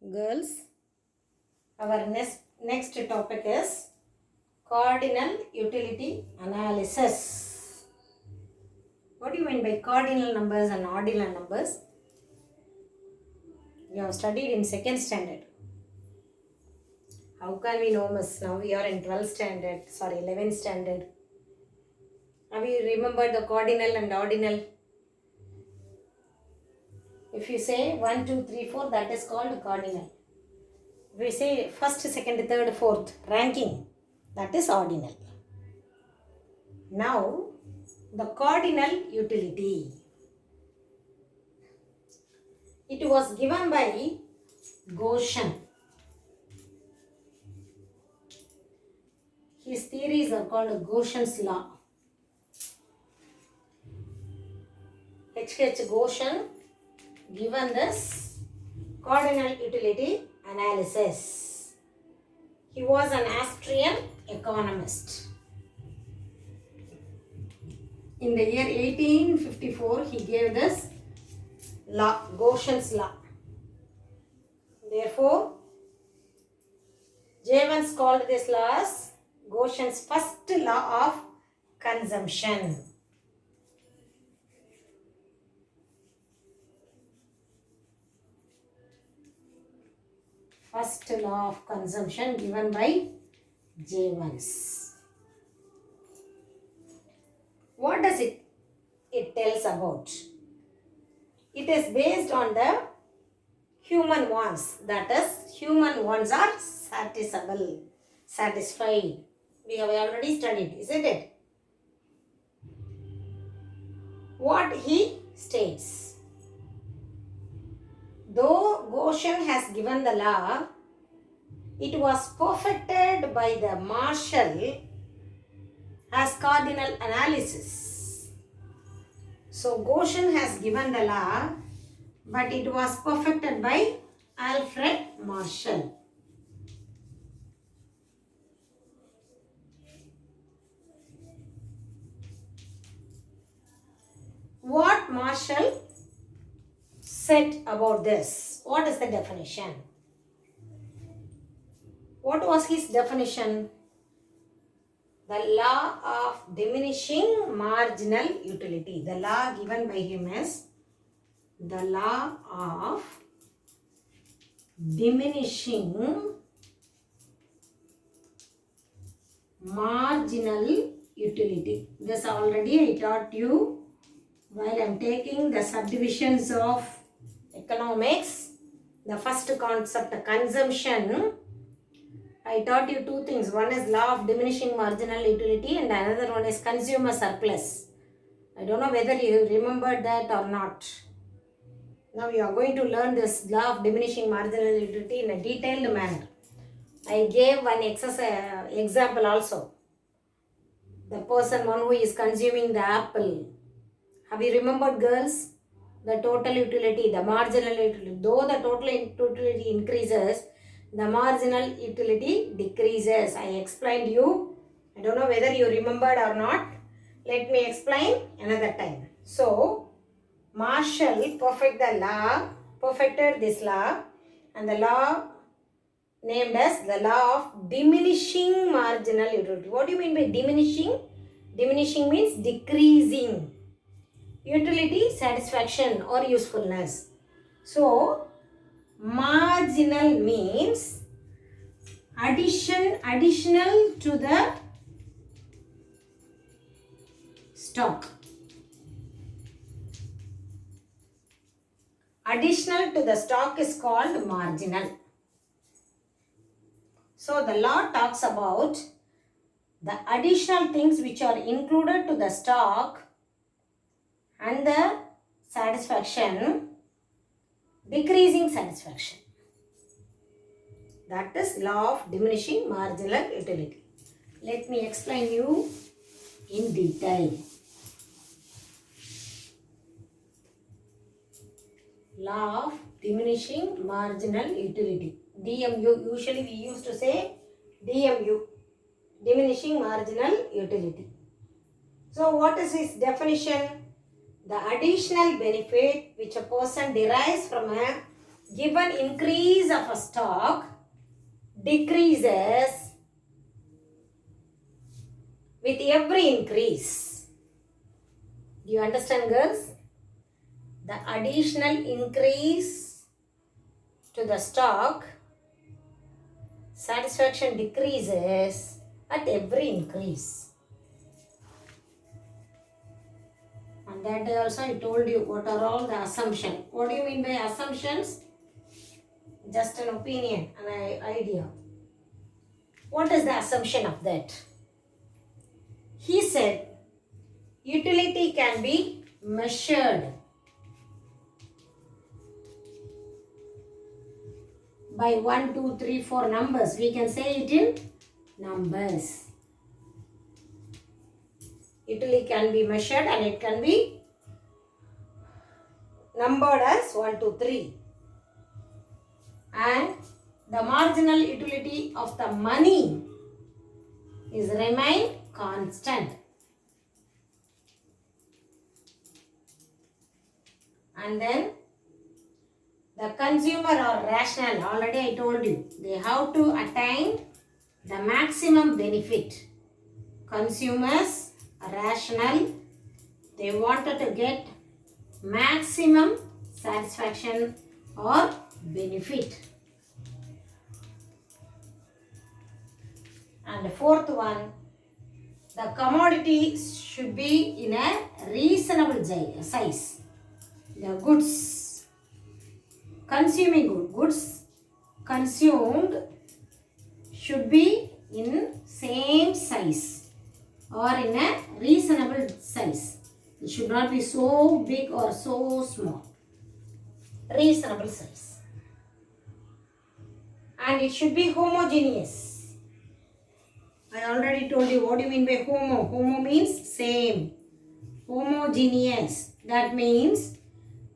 Girls, our next topic is cardinal utility analysis. What do you mean by cardinal numbers and ordinal numbers? You have studied in second standard. How can we know, miss? Now we are in 12th standard, 11th standard. Have you remembered the cardinal and ordinal? If you say 1, 2, 3, 4, that is called cardinal. If we say first, second, third, fourth, ranking, that is ordinal. Now, the cardinal utility. It was given by Gaussian. His theories are called Gaussian's law. H. Gaussian given this cardinal utility analysis. He was an Austrian economist. In the year 1854, he gave this law, Gaussian's law. Therefore, Jevons called this law as Gaussian's first law of consumption. First law of consumption given by Jevons. What does it tells about? It is based on the human wants. That is, human wants are satisfied. We have already studied, isn't it? What he states. Though Gaussian has given the law, it was perfected by the Marshall as cardinal analysis. So Gaussian has given the law, but it was perfected by Alfred Marshall. What Marshall said about this? What is the definition? What was his definition? The law of diminishing marginal utility. The law given by him is the law of diminishing marginal utility. This already I taught you while I am taking the subdivisions of economics. The first concept, consumption. I taught you two things. One is law of diminishing marginal utility and another one is consumer surplus. I don't know whether you remembered that or not. Now you are going to learn this law of diminishing marginal utility in a detailed manner. I gave one example also. The one who is consuming the apple. Have you remembered, girls? The total utility, the marginal utility. Though the total utility increases, the marginal utility decreases. I explained you. I don't know whether you remembered or not. Let me explain another time. So, Marshall perfected this law, and the law named as the law of diminishing marginal utility. What do you mean by diminishing? Diminishing means decreasing utility, satisfaction or usefulness. So, marginal means additional to the stock. Additional to the stock is called marginal. So the law talks about the additional things which are included to the stock and the satisfaction, decreasing satisfaction. That is law of diminishing marginal utility. Let me explain you in detail. Law of diminishing marginal utility. DMU. Usually we used to say DMU. Diminishing marginal utility. So what is its definition? The additional benefit which a person derives from a given increase of a stock decreases with every increase. Do you understand, girls? The additional increase to the stock, satisfaction decreases at every increase. And that day also I told you what are all the assumptions. What do you mean by assumptions? Just an opinion, an idea. What is the assumption of that? He said utility can be measured by 1, 2, 3, 4 numbers. We can say it in numbers. Utility can be measured and it can be numbered as 1, 2, 3. And the marginal utility of the money is remain constant. And then the consumer are rational. Already I told you. They have to attain the maximum benefit. Consumers are rational. They wanted to get maximum satisfaction or benefit. And the fourth one, the commodity should be in a reasonable size. The goods, consuming goods consumed should be in same size or in a reasonable size. It should not be so big or so small. Reasonable size. And it should be homogeneous. I already told you what do you mean by homo. Homo means same. Homogeneous. That means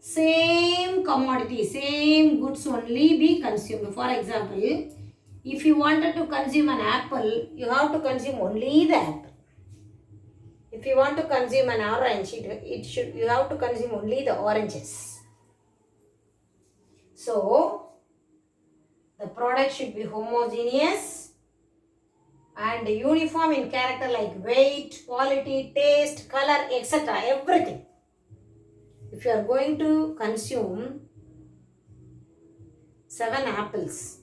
same commodity, same goods only be consumed. For example, if you wanted to consume an apple, you have to consume only the apple. If you want to consume an orange, you have to consume only the oranges. So, the product should be homogeneous and uniform in character like weight, quality, taste, color, etc. Everything. If you are going to consume 7 apples,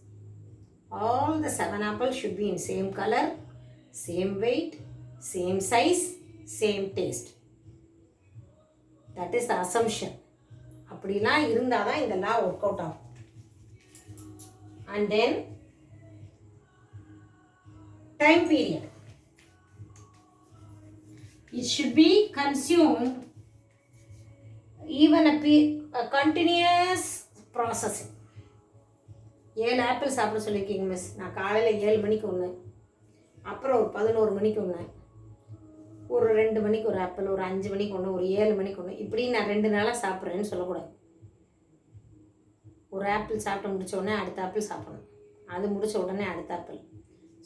all the 7 apples should be in same color, same weight, same size, same taste. That is the assumption. அப்படிலாம் இருந்தால் தான் இந்த law work out ஆகும். And then time period. It should be consumed even a continuous processing. 7 apple சாப்பிட சொல்லியிருக்கீங்க miss. நான் காலையில் 7 மணிக்கு ஒன்று, அப்புறம் ஒரு 11 மணிக்கு ஒன்று, ஒரு 2 மணிக்கு ஒரு ஆப்பிள், ஒரு 5 மணிக்கு ஒன்று, ஒரு 7 மணிக்கு ஒன்று, இப்படி நான் 2 நாளாக சாப்பிட்றேன்னு சொல்லக்கூடாது. ஒரு ஆப்பிள் சாப்பிட்டு முடிச்ச உடனே அடுத்த ஆப்பிள் சாப்பிடணும், அது முடிச்ச உடனே அடுத்த apple.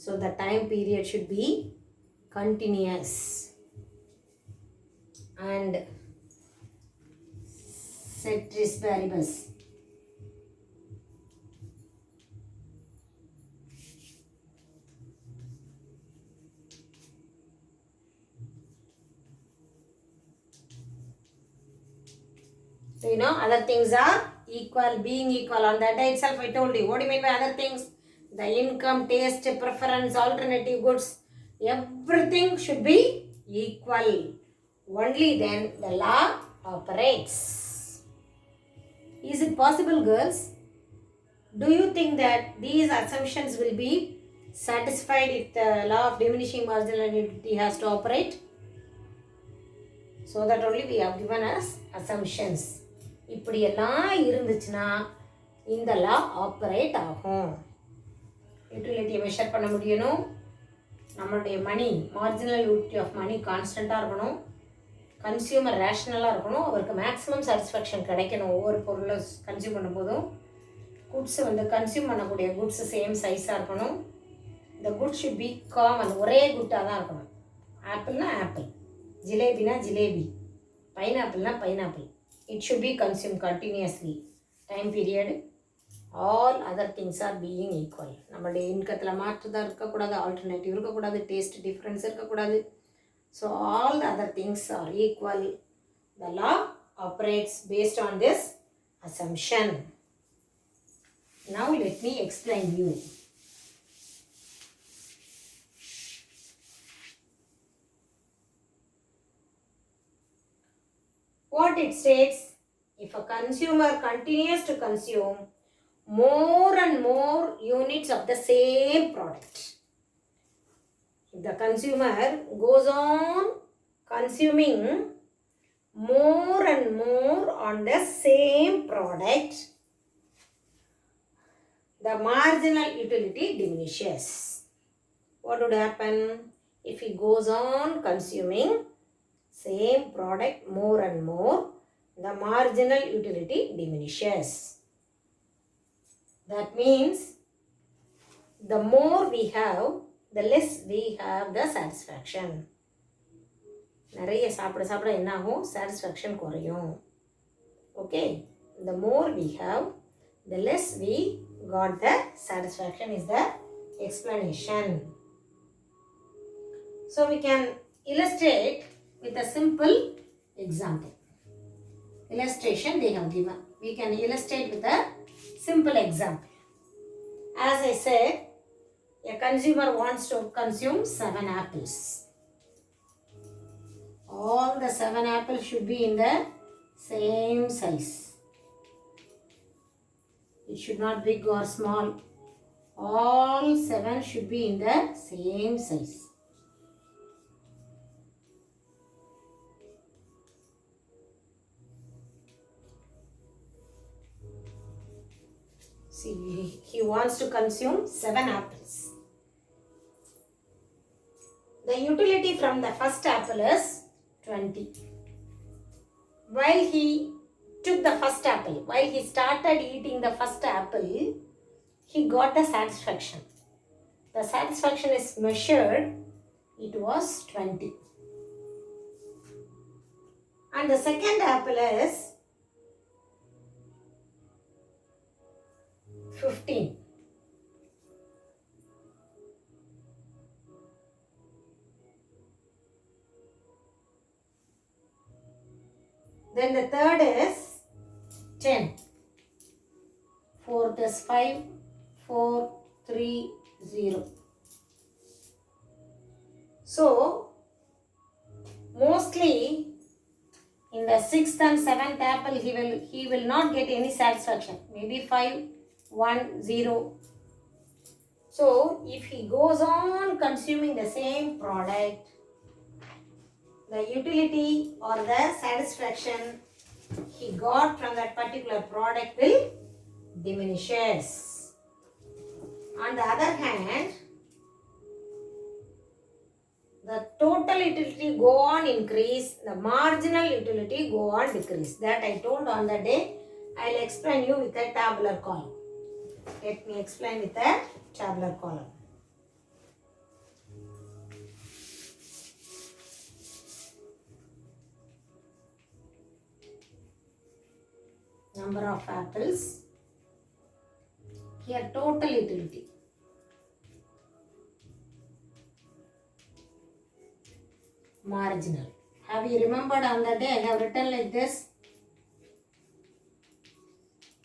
So the time period should be continues and ceteris paribus. So you know other things are equal, being equal. On that day itself I told you. What do you mean by other things? The income, taste, preference, alternative goods, everything should be equal. Only then the law operates. Is it possible, girls? Do you think that these assumptions will be satisfied if the law of diminishing marginality has to operate? So that only we have given us assumptions. இப்படியெல்லாம் இருந்துச்சுன்னா இந்த லா operate ஆகும். யூட்டிலிட்டியை measure பண்ண முடியணும். நம்மளுடைய மணி, marginal utility of money கான்ஸ்டண்ட்டாக இருக்கணும். Consumer ரேஷ்னலாக இருக்கணும். அவருக்கு மேக்ஸிமம் சாட்டிஸ்ஃபேக்ஷன் கிடைக்கணும் ஒவ்வொரு பொருளை கன்சியூம் பண்ணும்போதும். குட்ஸு கன்சியூம் பண்ணக்கூடிய குட்ஸு சேம் சைஸாக இருக்கணும். இந்த குட் ஷுட் பி காமன், ஒரே குட்டாக தான் இருக்கணும். ஆப்பிள்னா ஆப்பிள், ஜிலேபினா ஜிலேபி, பைனாப்பிள்னா pineapple. It should be consumed continuously. Time period all other things are being equal. நம்மளுடைய இன்கத்தில் மாற்றுதான் இருக்கக்கூடாது, ஆல்டர்னேட்டிவ் இருக்கக்கூடாது, டேஸ்ட் டிஃப்ரென்ஸ் இருக்கக்கூடாது. So all the other things are equal. The law operates based on this assumption. Now let me explain you. What it states, if a consumer continues to consume more and more units of the same product, if the consumer goes on consuming more and more on the same product, the marginal utility diminishes. What would happen if he goes on consuming same product more and more? The marginal utility diminishes. That means the more we have, the less we have the satisfaction. நிறைய சாப்பிட சாப்பிட என்ன ஆகும்? Satisfaction குறையும். Okay, the more we have, the less we got the satisfaction is the explanation. So we can illustrate with a simple example. Illustration they have given. We can illustrate with a simple example. As I said, a consumer wants to consume 7 apples. All the 7 apples should be in the same size. It should not be big or small. All 7 should be in the same size. See, he wants to consume 7 apples. The utility from the first apple is 20. While he took the first apple, while he started eating the first apple, he got the satisfaction. The satisfaction is measured, it was 20. And the second apple is 15. Then the third is 10. Fourth is 5, 4, 3, 0. So, mostly in the 6th and 7th apple, he will not get any satisfaction. Maybe 5, 1, 0. So, if he goes on consuming the same product, the utility or the satisfaction he got from that particular product will diminishes. On the other hand, the total utility go on increase, the marginal utility go on decrease. That I told on the day. I'll explain you with a tabular column. Let me explain with a tabular column. Number of apples. Here total utility. Marginal. Have you remembered on the day I have written like this?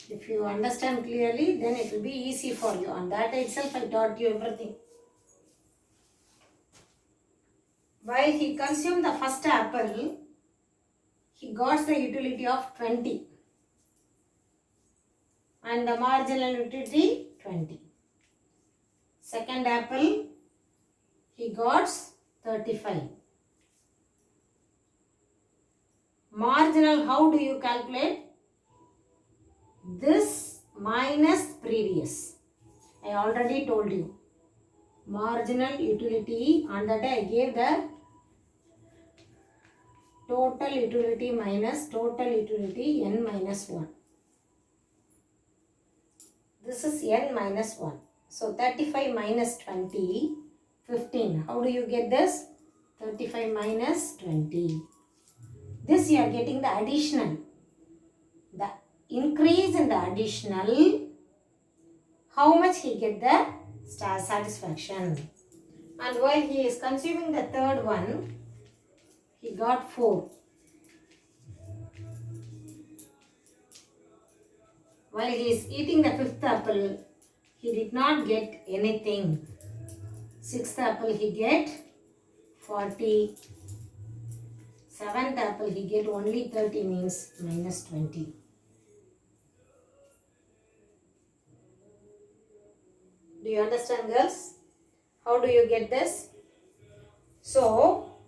If you understand clearly, then it will be easy for you. On that itself I taught you everything. While he consumed the first apple, he got the utility of 20. And the marginal utility 20. Second apple, he got 35. Marginal, how do you calculate? This minus previous. I already told you. Marginal utility, on that I gave the total utility minus total utility n minus 1. This is n minus 1. So 35 minus 20, 15. How do you get this? 35 minus 20. This you are getting the additional. The increase in the additional how much he get the satisfaction. And while he is consuming the third one, he got 4. While he is eating the 5th apple, he did not get anything. 6th apple he get 40. 7th apple he get only 30, means minus 20. Do you understand, girls? How do you get this? So,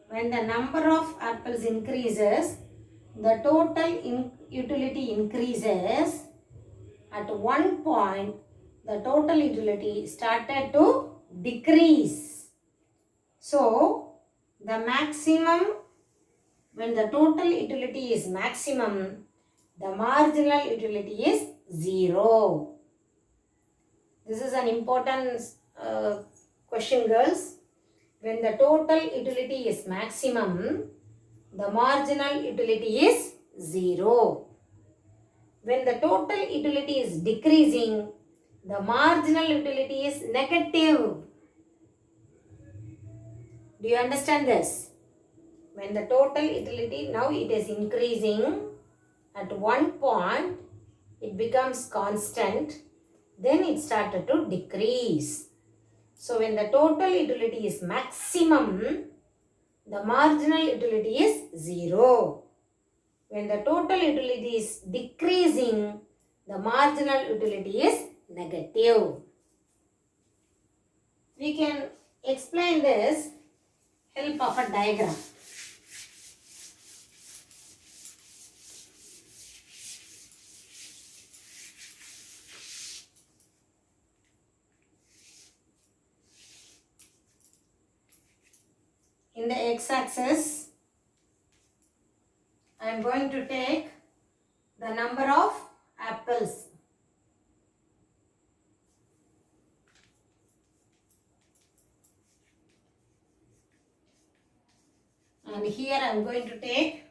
when the number of apples increases, the total utility increases. At one point, the total utility started to decrease. So, the maximum, when the total utility is maximum, the marginal utility is 0. This is an important question, girls. When the total utility is maximum, the marginal utility is 0. When the total utility is decreasing, the marginal utility is negative. Do you understand this? When the total utility, now it is increasing, at one point it becomes constant, then it started to decrease. So when the total utility is maximum, the marginal utility is 0. When the total utility is decreasing, the marginal utility is negative. We can explain this help of a diagram. In the x-axis, I am going to take the number of apples. And here I am going to take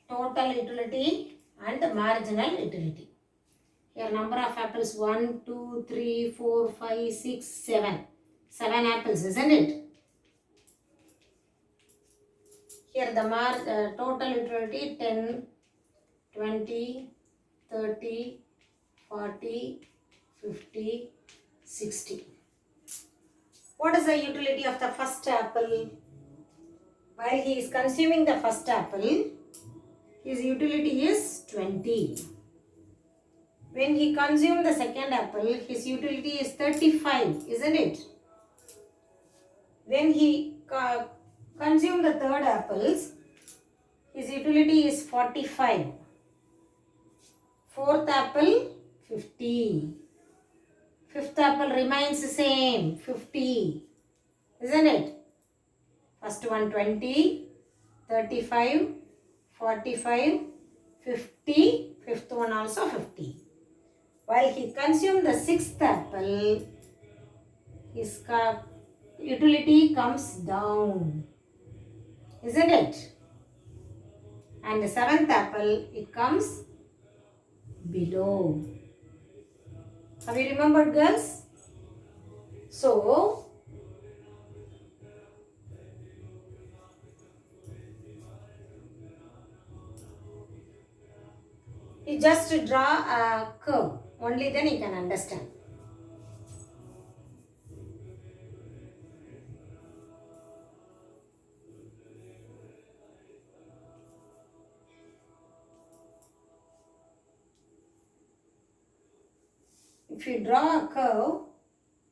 total utility and marginal utility. Here number of apples 1, 2, 3, 4, 5, 6, 7. 7 apples, isn't it? Here the total utility 10, 20, 30, 40, 50, 60. What is the utility of the first apple? While he is consuming the first apple, his utility is 20. When he consumed the second apple, his utility is 35, isn't it? When he consumed the third apples, his utility is 45. Fourth apple, 50. Fifth apple remains the same, 50. Isn't it? First one 20, 35, 45, 50. Fifth one also 50. While he consumed the sixth apple, his utility comes down. Isn't it? And the seventh apple, it comes below. Have you remembered, girls? So, you just draw a curve. Only then you can understand. If you draw a curve,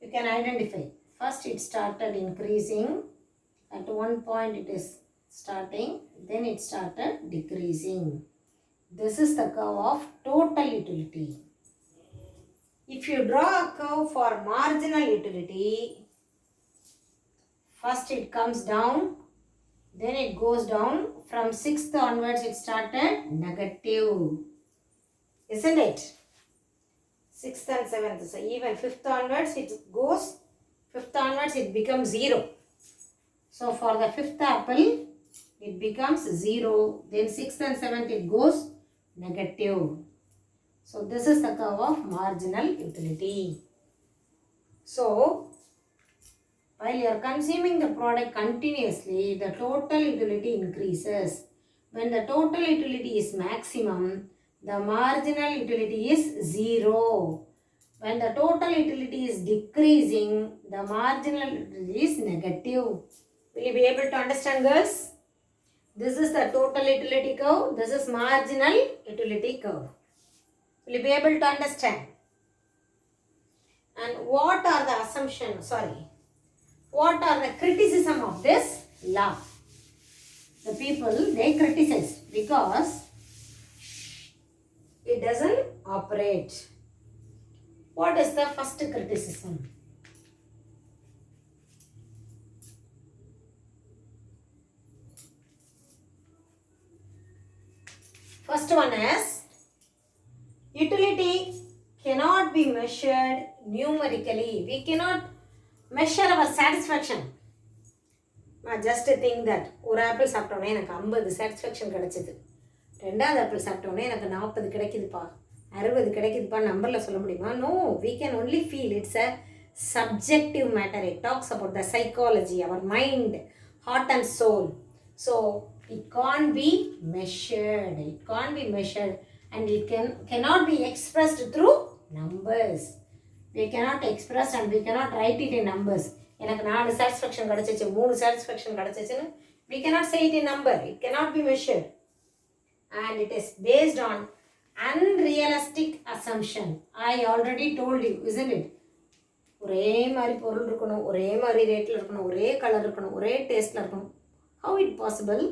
you can identify. First it started increasing. At one point it is starting. Then it started decreasing. This is the curve of total utility. If you draw a curve for marginal utility, first it comes down. Then it goes down. From 6th onwards it started negative. Isn't it? 6th and 7th. So even 5th onwards it goes. 5th onwards it becomes 0. So for the 5th apple it becomes 0. Then 6th and 7th it goes negative. So this is the curve of marginal utility. So while you are consuming the product continuously, the total utility increases. When the total utility is maximum, the marginal utility is zero. When the total utility is decreasing, the marginal utility is negative. Will you be able to understand, girls? This is the total utility curve. This is marginal utility curve. Will you be able to understand? And what are the assumptions? What are the criticism of this law? The people, they criticize because it doesn't operate. What is the first criticism? First one is utility cannot be measured numerically. We cannot measure our satisfaction. நான் just think that ஒரு apple சாப்பிட்டோன்னே எனக்கு 50 satisfaction கிடைச்சிது, ரெண்டாவது apple சாப்பிட்டோன்னே எனக்கு 40 கிடைக்குதுப்பா, 60 கிடைக்குதுப்பா, நம்பரில் சொல்ல முடியுமா? No, we can only feel. It's a subjective matter. It talks about the psychology, our mind, heart and soul. So it can't be measured. It can't be measured and it cannot be expressed through numbers. We cannot express and we cannot write it in numbers. எனக்கு 4 satisfaction கிடச்சிச்சு, 3 satisfaction கிடச்சிச்சுன்னு we cannot say it in number. It cannot be measured. And it is based on unrealistic assumption. I already told you, isn't it? ஒரே மாதிரி பொருள் இருக்கணும், ஒரே மாதிரி ரேட்டில் இருக்கணும், ஒரே கலர் இருக்கணும், ஒரே டேஸ்ட்டில் இருக்கணும். How it possible?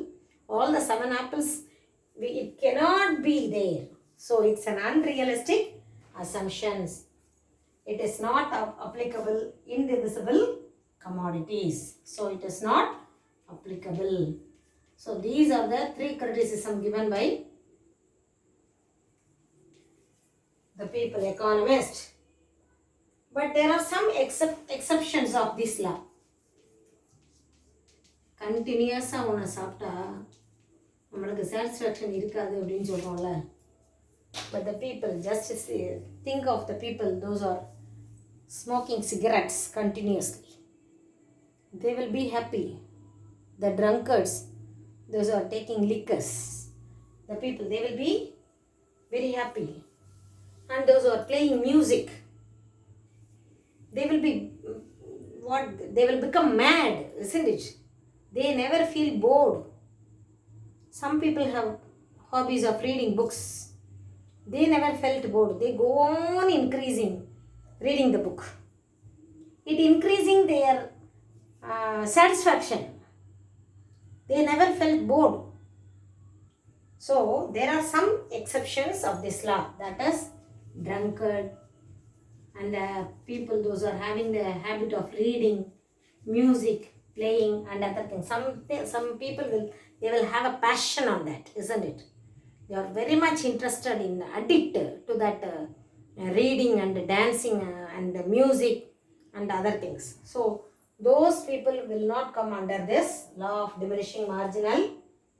All the 7 apples, it cannot be there. So it's an unrealistic assumptions. It is not applicable in divisible commodities. So it is not applicable. So these are the 3 criticisms given by the people, economists. But there are some exceptions of this law. கண்டினியூஸாக ஒன்று சாப்பிட்டா நம்மளுக்கு satisfaction இருக்காது அப்படின்னு சொல்கிறோம்ல. But the people, just think of the people, those are smoking cigarettes continuously. They will be happy. The drunkards, those who are taking liquors, the people, they will be very happy. And those who are playing music, they will be, they will become mad, isn't it? They never feel bored. Some people have hobbies of reading books. They never felt bored. They go on increasing reading the book. It increasing their satisfaction. They never felt bored. So there are some exceptions of this law. That is drunkard and people those are having the habit of reading, music, playing and other things. Some people will have a passion on that, isn't it? They are very much interested in, addicted to that reading and dancing and music and other things. So those people will not come under this law of diminishing marginal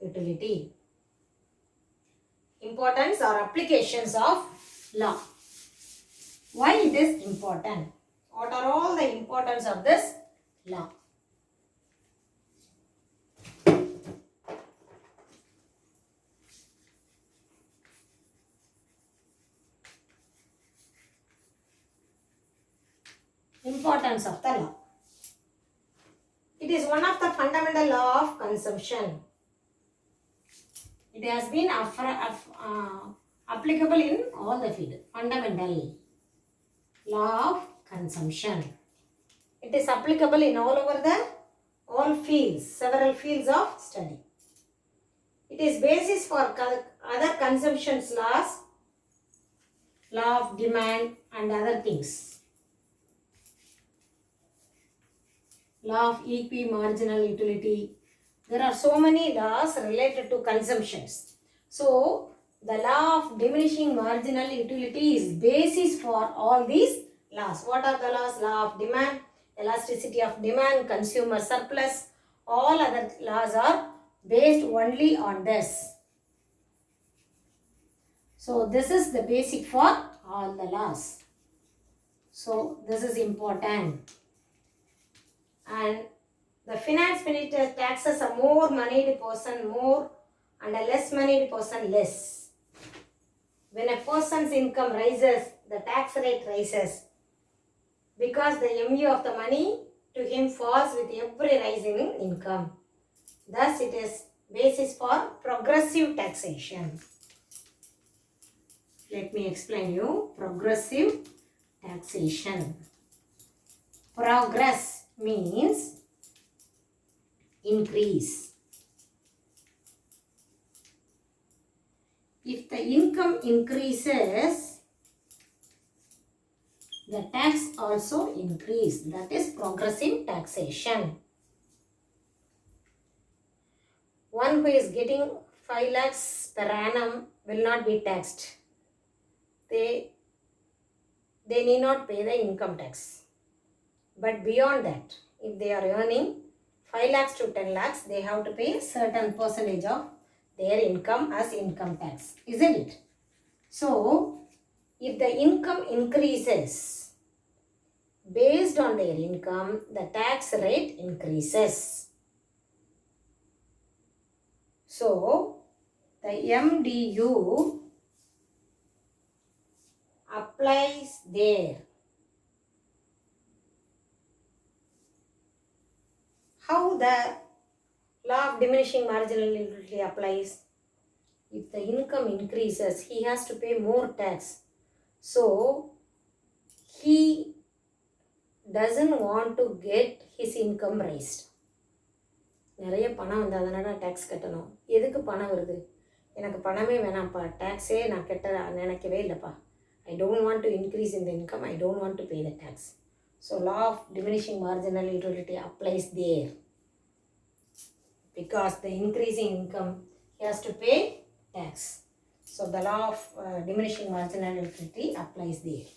utility. Importance or applications of law. Why it is important? What are all the importance of this law? Importance of the law. It is one of the fundamental law of consumption. It has been applicable in all the fields. Fundamental law of consumption. It is applicable in all fields, several fields of study. It is basis for other consumptions laws, law of demand and other things. Law of equimarginal utility. There are so many laws related to consumptions. So the law of diminishing marginal utility is basis for all these laws. What are the laws? Law of demand, elasticity of demand, consumer surplus. All other laws are based only on this. So this is the basic for all the laws. So this is important. And the finance minister taxes a more moneyed person more and a less moneyed person less. When a person's income rises, the tax rate rises because the MU of the money to him falls with every rise in income. Thus, it is basis for progressive taxation. Let me explain you progressive taxation. Progress means increase. If the income increases, the tax also increase. That is progressive taxation. One who is getting 5 lakhs per annum will not be taxed. They need not pay the income tax. But beyond that, if they are earning 5 lakhs to 10 lakhs, they have to pay certain percentage of their income as income tax, isn't it? So, if the income increases, based on their income, the tax rate increases. So, the MDU applies there. How the law of diminishing marginal utility applies? If the income increases, he has to pay more tax. So, he doesn't want to get his income raised. நிறைய பணம் வந்து அதனால tax கட்டணும். எதுக்கு பணம் வருது? எனக்கு பணமே வேணாம்ப்பா, டேக்ஸே நான் கட்ட நினைக்கவே இல்லைப்பா. I don't want to increase in the income. I don't want to pay the tax. So, law of diminishing marginal utility applies there. Because the increasing income, he has to pay tax. So, the law of diminishing marginal utility applies there.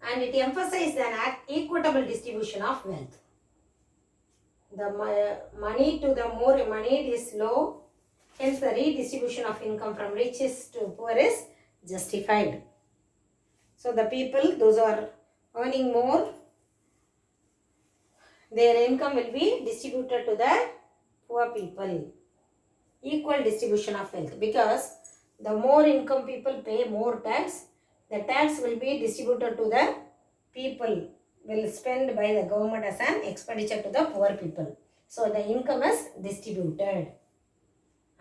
And it emphasizes an equitable distribution of wealth. The money to the more moneyed is low, hence the redistribution of income from riches to poor is justified. So the people, those who are earning more, their income will be distributed to the poor people. Equal distribution of wealth, because the more income people pay more tax, the tax will be distributed to the people, will spend by the government as an expenditure to the poor people. So the income is distributed.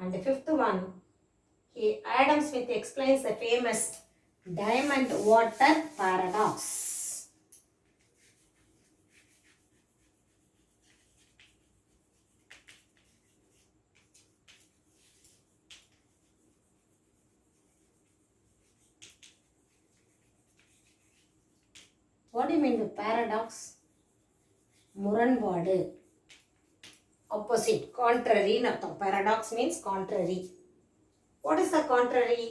And the fifth one, Adam Smith explains the famous diamond water paradox. What do you mean by paradox? முரண்பாடு, opposite, contrary. Paradox means contrary. What is the contrary?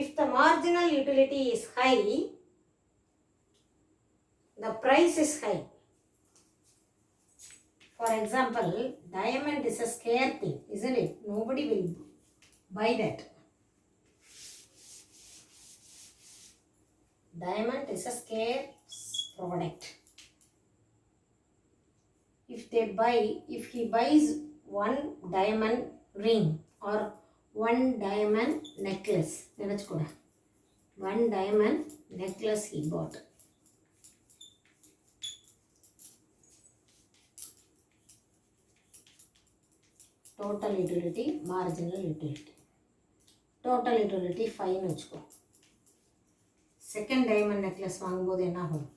If the marginal utility is high, the price is high. For example, diamond is a scarce thing, isn't it? Nobody will buy that. Diamond is a scarce product. If he buys one diamond ring or one diamond necklace, one diamond necklace he bought. Total utility, marginal utility. Total utility 5 வச்சுக்கோ. Second diamond necklace வாங்கும்போது என்ன ஆகும்?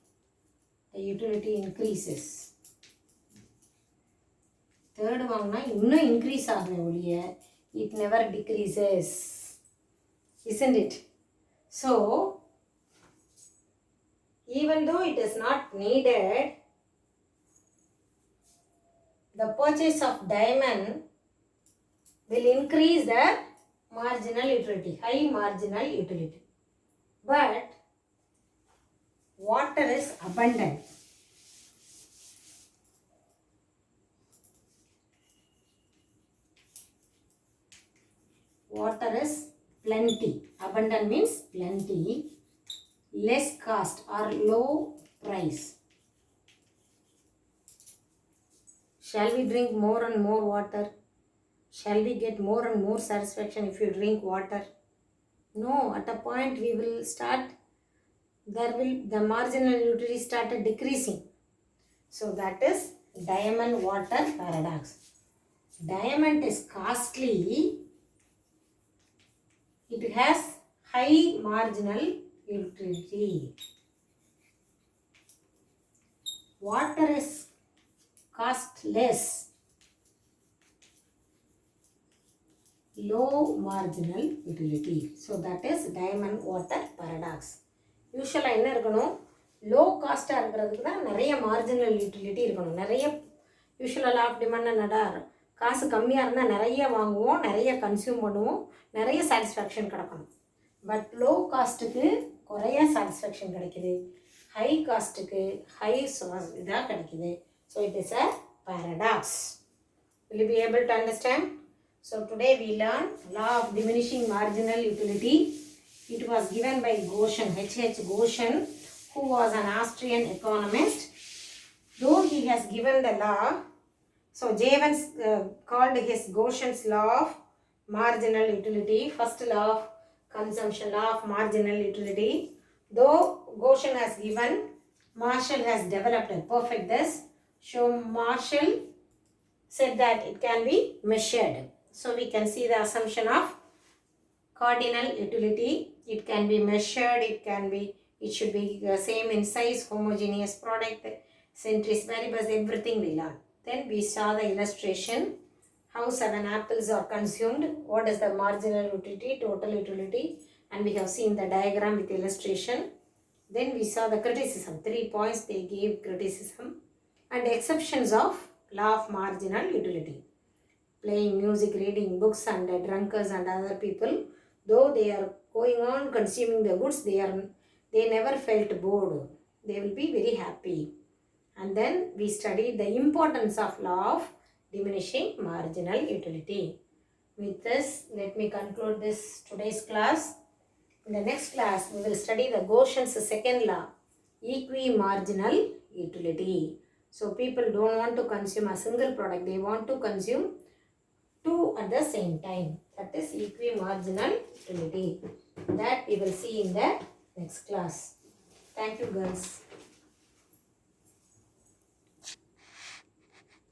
The utility increases. Third வாங்கினா இன்னும் increase ஆகுமே ஒழிய it never decreases, isn't it? So, even though it is not needed, the purchase of diamond will increase the marginal utility, high marginal utility. But water is abundant. water is plenty. Abundant means plenty. Less cost or low price. Shall we drink more and more water? Shall we get more and more satisfaction if you drink water? No, at a point we will start, the marginal utility started decreasing. So that is diamond water paradox. Diamond is costly. It has high marginal utility. Water is costless, low marginal utility. So that is diamond water paradox. யூஸ்வலாக என்ன இருக்கணும், low காஸ்ட்டாக இருக்கிறதுக்கு தான் நிறைய marginal utility இருக்கணும். நிறைய யூஸ்வலாக of demand Nadar காசு கம்மியாக இருந்தால் நிறைய வாங்குவோம், நிறைய கன்சியூம் பண்ணுவோம், நிறைய சாட்டிஸ்ஃபேக்ஷன் கிடைக்கணும். பட் லோ காஸ்ட்டுக்கு குறைய சாட்டிஸ்ஃபேக்ஷன் கிடைக்கிது, ஹை காஸ்ட்டுக்கு ஹை இதாக கிடைக்கிது. So it is a paradox. Will you be able to understand? So today we learn law of diminishing marginal utility. It was given by Goshen, H.H. Goshen, who was an Austrian economist. Though he has given the law, so Jevons called his Goshen's law of marginal utility, first law of consumption, law of marginal utility. Though Goshen has given, Marshall has developed a perfect this. So Marshall said that it can be measured. So we can see the assumption of cardinal utility. It can be measured, it should be same in size, homogeneous product, centris variables, everything we learn. Then we saw the illustration, how 7 apples are consumed, what is the marginal utility, total utility, and we have seen the diagram with illustration. Then we saw the criticism, 3 points they gave criticism, and exceptions of law of marginal utility. Playing music, reading books, and drunkards and other people, though they are going on consuming the goods, they never felt bored. They will be very happy. And then we studied the importance of law of diminishing marginal utility. With this, let me conclude this today's class. In the next class, we will study the Goshen's second law, equi-marginal utility. So people don't want to consume a single product, they want to consume 2 at the same time. That is equi-marginal utility. That we will see in the next class. Thank you, girls.